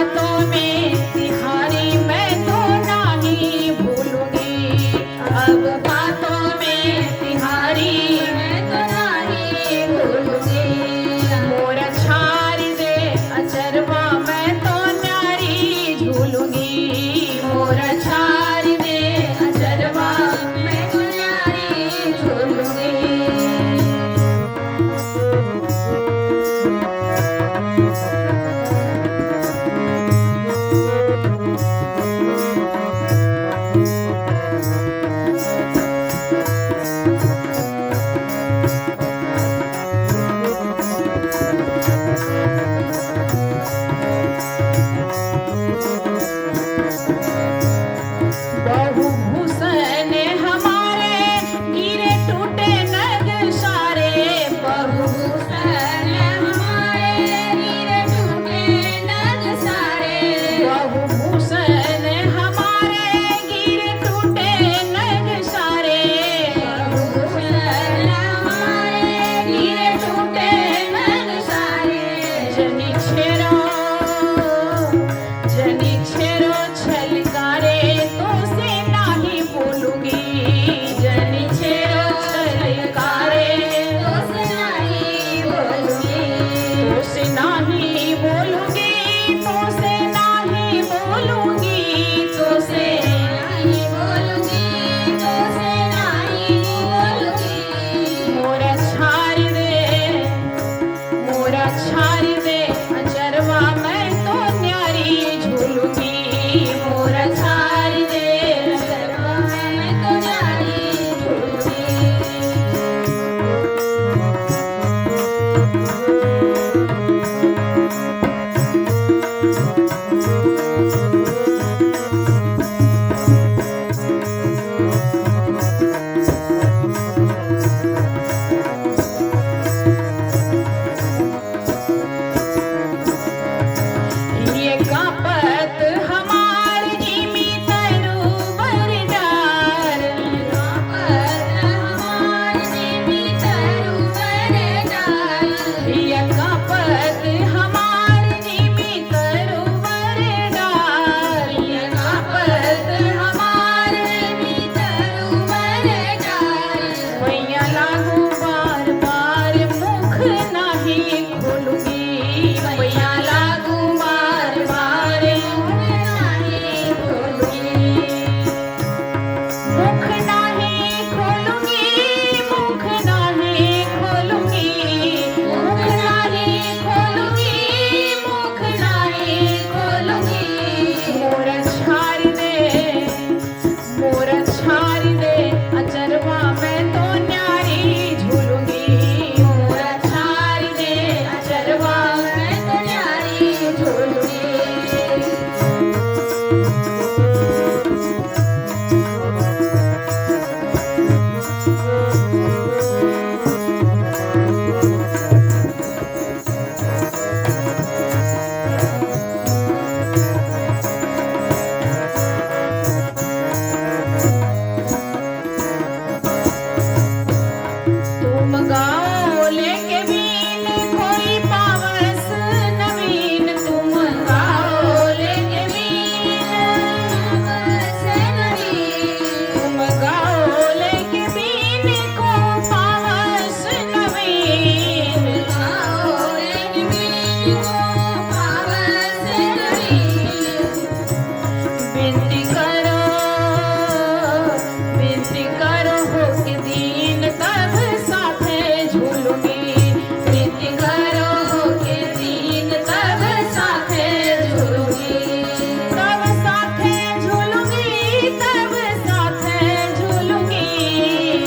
बातों में तिहारी मैं तो नहीं भूलूंगी। अब बातों में तिहारी मैं तो नहीं भूलूंगी। मोर छारी दे अचरवा मैं तो न्यारी झूलूंगी। मोर छारी दे अचरवा मैं तो न्यारी झूलूंगी। बहुभूषण हमारे गिरे टूटे नग सारे। बहुभूषण हमारे गिरे टूटे नग सारे। बहुभूषण हमारे गिरे टूटे नग सारे। बहुभूषण हमारे गिरे टूटे नग सारे। जनी छेरो छलकारे तो से नहीं बोलूंगी। जनी छेरो छलकारे तो से नहीं बोलूंगी। तो से नहीं बोलूंगी। तो से नहीं बोलूंगी। तो से नहीं बोलूंगी। तो से नहीं बोलूंगी। मोरा छारी दे अचरवा मैं तो न्यारी झूलूंगी। मोरा छारी दे अचरवा मैं तो न्यारी झूलूंगी। ये कापत हमार जिमी तरुवर डार। कापत हमार जिमी तरुवर डार। ये कापत हमार जिमी तरुवर डार। ये कापत हमार जिमी तरुवर डार। मैया लागू बार बार मुख नहीं खोलूंगी। मैया लागू बार बार मुख नहीं खोलूंगी। मुख नहीं खोलूंगी। मुख नहीं खोलूंगी। मुख नहीं खोलूंगी। मुख नहीं खोलूंगी। मोर छारी दे अचरवा मैं तो न्यारी झूलूंगी। मोर छारी दे अचरवा मैं तो न्यारी झूलूंगी। तुम गाओ लेके बीन कोई पावस नवीन। तुम गाओ लेके बीन पावस नवीन। तुम गाओ लेके बीन को पावस नवीन। गाओ लेके बीन को पावस नवीन। विनती करो हो के दीन तब साथे झूलूंगी। विनती करो हो के दीन तब साथे झूलूंगी। तब साथे झूलूंगी। तब साथे झूलूंगी।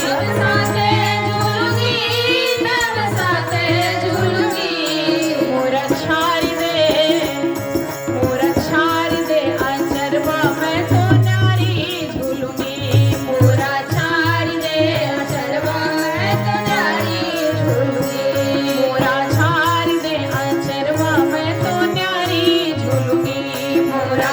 तब साथे झूलूंगी। तब साथे झूलूंगी। मोरा छारी दे अचरवा मैं तो न्यारी झूलूंगी। मोरा छारी दे अचरवा मैं तो न्यारी झूलूंगी। मोरा छारी दे अचरवा मैं तो न्यारी झूलूंगी। मोरा